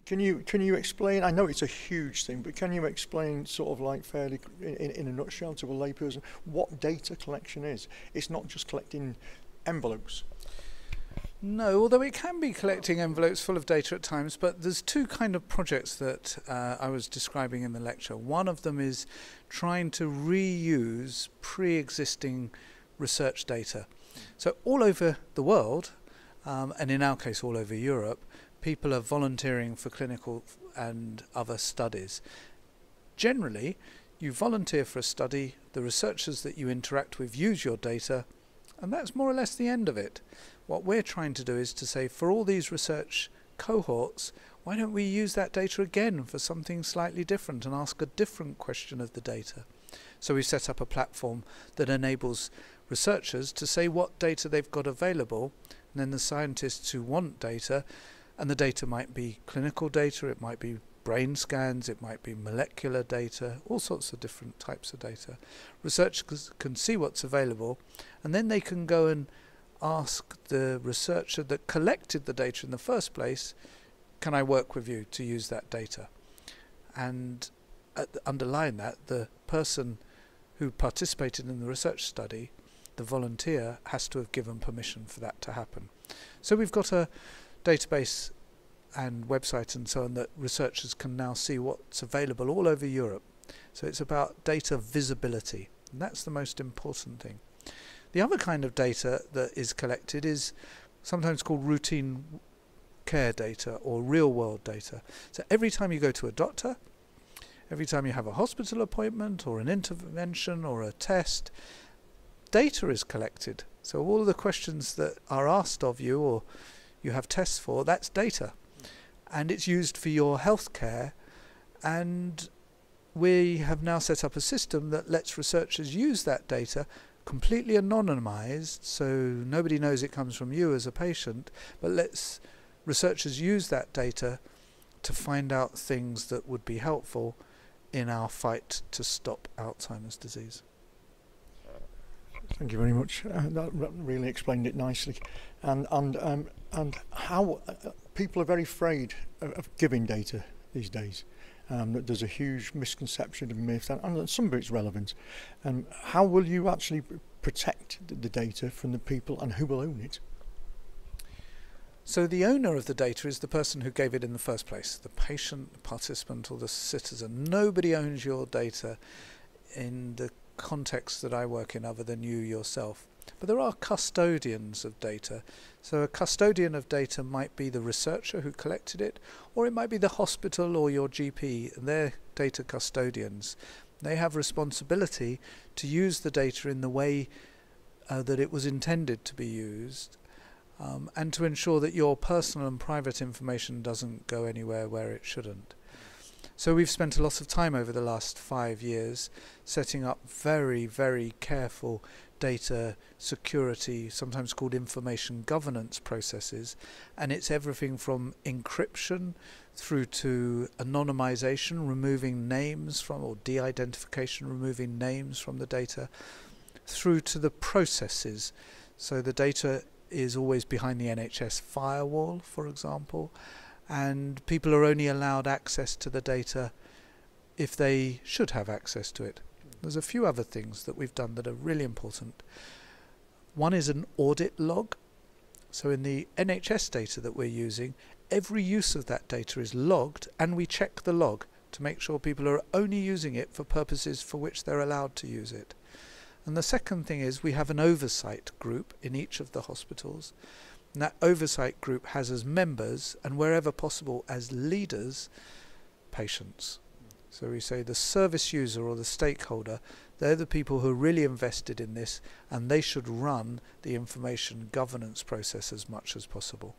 Can you explain? I know it's a huge thing, but can you explain sort of like fairly in a nutshell to a layperson what data collection is? It's not just collecting envelopes. No, although it can be collecting envelopes full of data at times, but there's two kind of projects that I was describing in the lecture. One of them is trying to reuse pre-existing research data. So all over the world, and in our case all over Europe, people are volunteering for clinical and other studies. Generally, you volunteer for a study, the researchers that you interact with use your data, and that's more or less the end of it. What we're trying to do is to say, for all these research cohorts, why don't we use that data again for something slightly different and ask a different question of the data? So we set up a platform that enables researchers to say what data they've got available, and then the scientists who want data, and the data might be clinical data, it might be brain scans, it might be molecular data, all sorts of different types of data. Researchers can see what's available, and then they can go and ask the researcher that collected the data in the first place, can I work with you to use that data? And underlying that, the person who participated in the research study, the volunteer, has to have given permission for that to happen. So we've got a database and website and so on that researchers can now see what's available all over Europe. So it's about data visibility, and that's the most important thing. The other kind of data that is collected is sometimes called routine care data or real world data. So every time you go to a doctor, every time you have a hospital appointment or an intervention or a test, data is collected. So all of the questions that are asked of you or you have tests for, that's data. And it's used for your healthcare, and we have now set up a system that lets researchers use that data completely anonymized, so nobody knows it comes from you as a patient, but lets researchers use that data to find out things that would be helpful in our fight to stop Alzheimer's disease. Thank you very much. That really explained it nicely. And how people are very afraid of giving data these days. That there's a huge misconception of myth, and some of it's relevant. How will you actually protect the data from the people, and who will own it? So the owner of the data is the person who gave it in the first place, the patient, the participant, or the citizen. Nobody owns your data in the context that I work in other than you yourself. But there are custodians of data. So a custodian of data might be the researcher who collected it, or it might be the hospital or your GP, and they're data custodians. They have responsibility to use the data in the way that it was intended to be used, and to ensure that your personal and private information doesn't go anywhere where it shouldn't. So we've spent a lot of time over the last 5 years setting up very, very careful data security, sometimes called information governance processes, and it's everything from encryption through to anonymization, removing names from, or de-identification, removing names from the data, through to the processes. So the data is always behind the NHS firewall, for example, and people are only allowed access to the data if they should have access to it. There's a few other things that we've done that are really important. One is an audit log. So in the NHS data that we're using, every use of that data is logged, and we check the log to make sure people are only using it for purposes for which they're allowed to use it. And the second thing is we have an oversight group in each of the hospitals. And that oversight group has as members, and wherever possible as leaders, patients. So we say the service user or the stakeholder, they're the people who are really invested in this, and they should run the information governance process as much as possible.